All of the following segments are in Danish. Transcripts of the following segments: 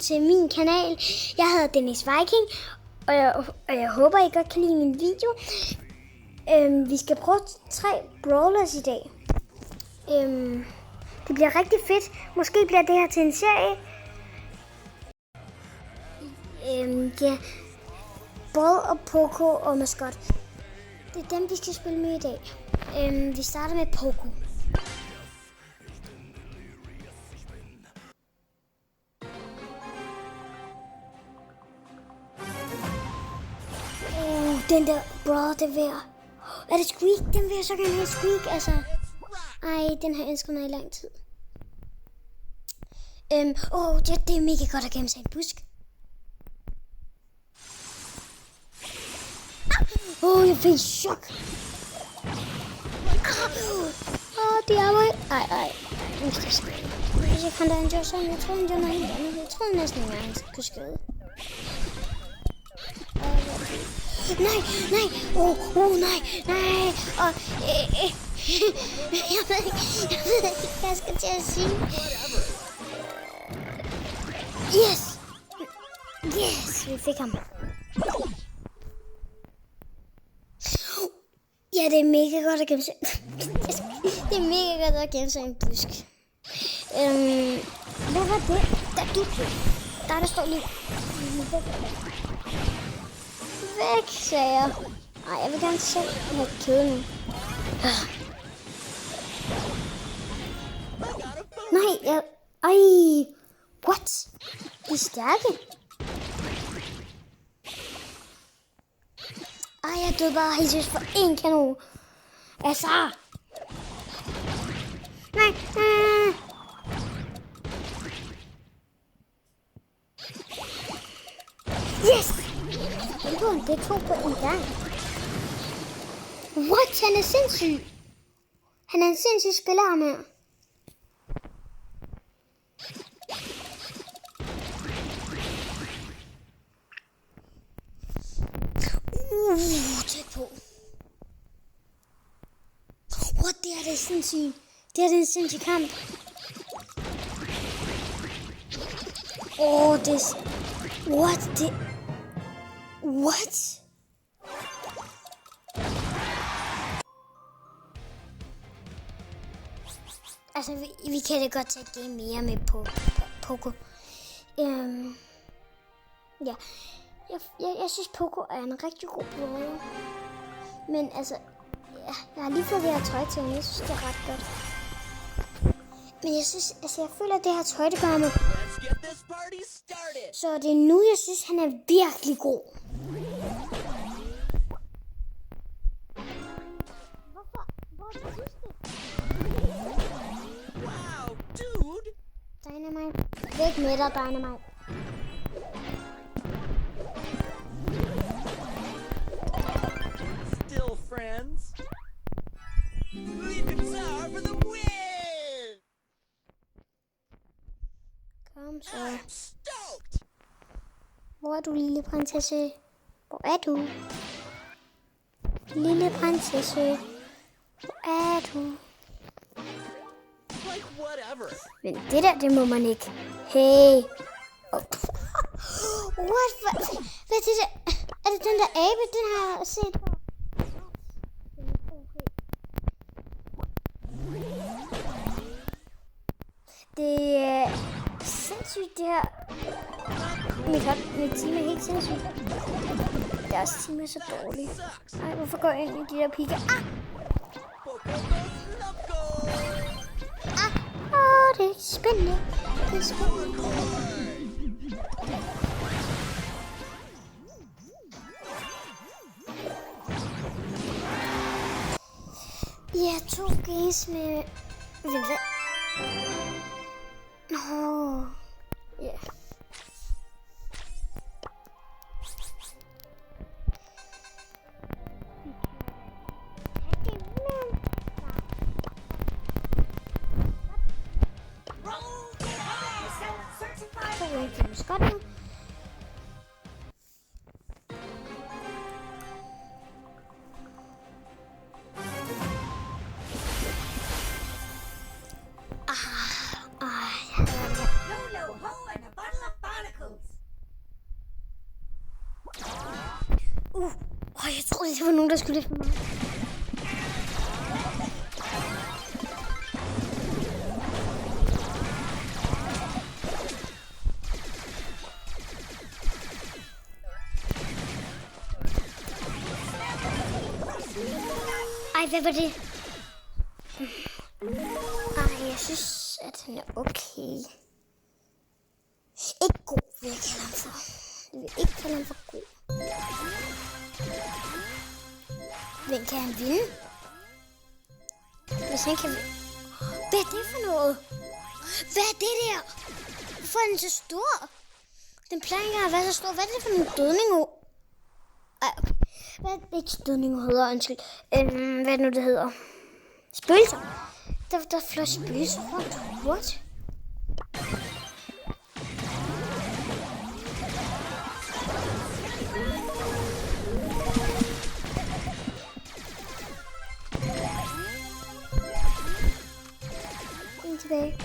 Til min kanal. Jeg hedder Dennis Viking, og jeg håber, I godt kan lide min video. Vi skal prøve 3 brawlers i dag. Det bliver rigtig fedt. Måske bliver det her til en serie. Ja. Ball og Poco og Mascot. Det er dem, vi skal spille med i dag. Vi starter med Poco. Den der bro, det værd. Er det Squeak? Den vil jeg så gerne have Squeak, altså. Ej, den har jeg ønsket mig i lang tid. Det er mega godt at gemme sig i en busk. Jeg fik chok. Det er mig. Ej. Nu skal jeg skrive. Jeg kan da han gjorde sådan. Jeg tror, han gjorde noget helt andet. Jeg tror næsten ikke, han kunne skrive. Nej. Nej. Jeg ved ikke, hvad jeg skal til at sige. Yes, vi fik ham. Ja, det er mega godt at gemme sig. Det er mega godt at gemme sig i en busk. Hvad var det? Der står lige. Væk, sagde jeg. Ej, jeg vil gerne selv have kød nu. Nej, what? De er stærke. Jeg døde bare helt seriøst for 1 kanon. Altså. Nej. Yes! Det er 2 på en gang. What? Han er sindssyg. Han er en sindssyg spiller, ham her. Tæt på. What? Det er sindssygt. Det er en sindssyg kamp. What? Altså, vi kan da godt tage et game mere med på Poco. Ja. Jeg synes, Poco er en rigtig god brawler. Men altså, jeg har lige fået det her tøj til, og jeg synes, det er ret godt. Men jeg synes, jeg føler, at det her tøj, det gør mig. Så det er nu, jeg synes, han er virkelig god. Hvor er det? Wow, dude! Dynamite. Væk med dig, Dynamite. Still friends. Leave it for the win! Kom så. I'm stoked! Hvor er du, lille prinsesse? Hvor er du? Lille prinsesse. Hvor er du? Like whatever. Men det der, det må man ikke. Hey. What? Hvad er det der? Er det den der abe? Den har jeg set. Det er sindssygt, det her. Mit team er helt sindssygt. Deres team er så dårligt. Ej, hvorfor går jeg ind i de der pigge? Det er spændende. Ja, 2 games med... Hvad? Ja. Mascot nu. Jeg troede, det var nogen, der skulle løfte mig. Ej, hvad var det? Ej, jeg synes, at han er okay. Ikke god, vil jeg kalde ham for. Jeg vil ikke kalde ham for god. Men kan han vinde? Hvis han kan vinde. Hvad er det for noget? Hvad er det der? Hvorfor er den så stor? Den plejer ikke at være så stor. Hvad er det for nogle dødninger? Ej, okay. Hvad er det ikke dødninger hedder? Undskyld. Hvad er det nu, det hedder? Spøgelser. Der flår spøgelser rundt. What? Gå tilbage.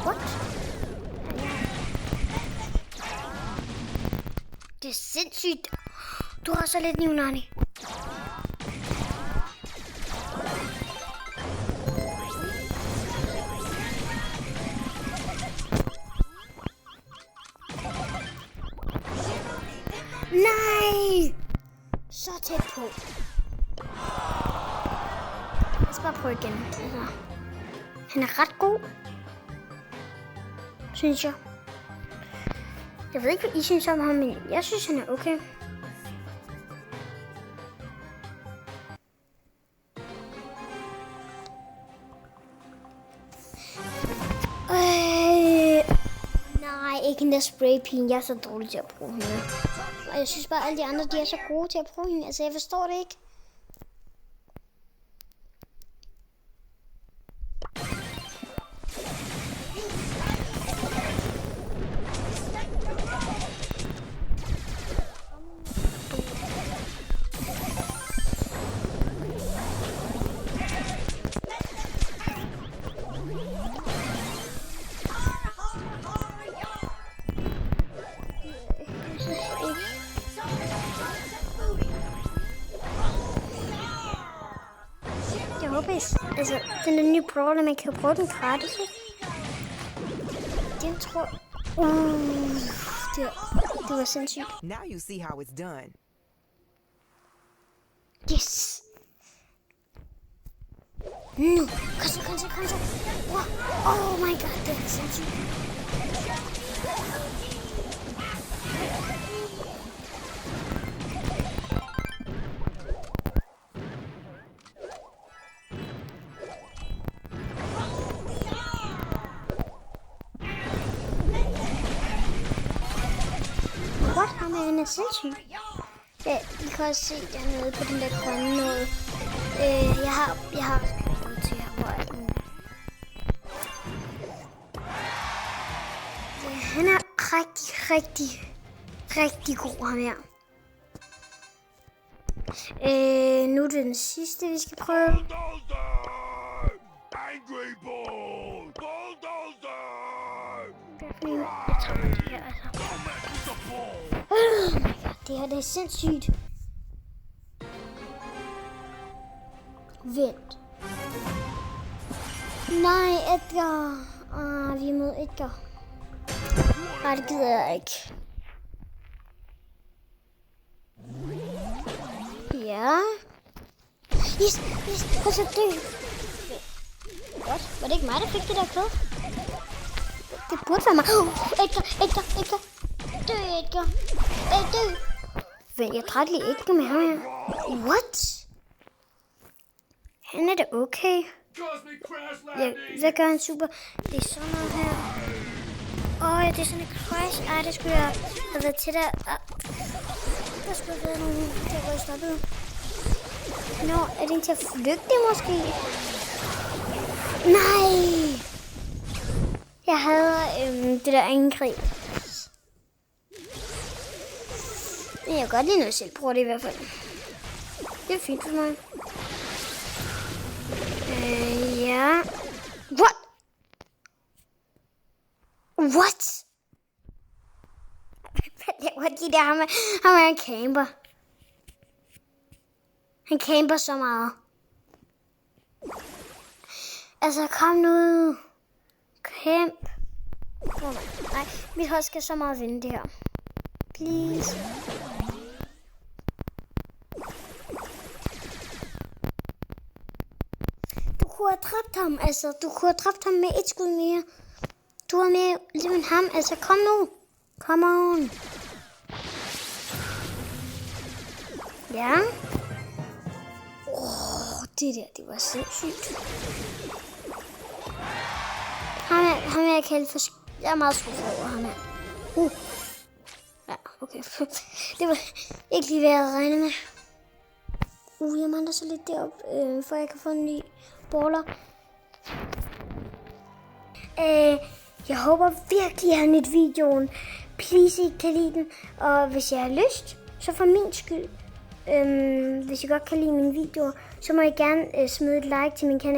What? Det er sindssygt. Du har så lidt Nani. Nej! Så tæt på. Jeg skal bare prøve igen. Altså, han er ret god, synes jeg. Jeg ved ikke, hvad I synes om ham, men jeg synes, han er okay. Nej, ikke en der spraypin. Jeg er så dårlig til at bruge hende. Og jeg synes bare, at alle de andre, de er så gode til at bruge hende. Altså, jeg forstår det ikke. Jeg håber, altså, den er nye brawler, man kan bruge den gratis. Den tror... det var sindssygt. Now you see how it's done. Yes! Nu! Kom så! Wow. Oh my god, det er sindssygt. Han er sindssyg. Ja, I kan også se dernede på den der grønne noget. Jeg har skrevet til ham, hvor er den. Ja, han er rigtig god, ham her. Nu er det den sidste, vi skal prøve. Angry Bull! Bulldozer! Jeg tror, det her altså. Oh my god, det her det er sindssygt. Vent. Nej, Edgar. Vi er mod Edgar. Nej, det gider jeg ikke. Ja. Yes, prøv så dø. Godt. Var det ikke mig, der fik det der kød? Det burde være mig. Edgar. Dø, Edgar. Dø. Vent, jeg drætte lige Edgar med ham her. What? Han er da okay. Cosmic crash Ja, landing! hvad gør han super? Det er sådan noget her. Ja, det er sådan et crash. Det skulle jeg have været til der. Der skulle have været nogen, der var stoppet. Nå, er det en til at flygte måske? Nej! Jeg havde det der angreb. Men jeg kan godt lide, når jeg selv bruger det i hvert fald. Det er fint for mig. Ja. What? What? Hvad laver de der? Han er en camper. Han camper så meget. Altså, kom nu. Camp. Nej, mit hold skal så meget vinde det her. Please. Du kunne have dræbt ham, altså. Du kunne have dræbt ham med et skud mere. Du har mere liv end ham, altså. Kom nu. Come on. Ja. Det der, det var sindssygt. Ham er jeg kaldt for... Jeg er meget skuffet over ham her. Ja, okay. Det var ikke lige, hvad jeg havde regnet med. Jeg mangler så lidt deroppe, for jeg kan få en ny baller. Jeg håber virkelig, at I har nydt videoen. Please, I kan lide den. Og hvis jeg har lyst, så for min skyld, hvis I godt kan lide mine videoer, så må I gerne smide et like til min kanal.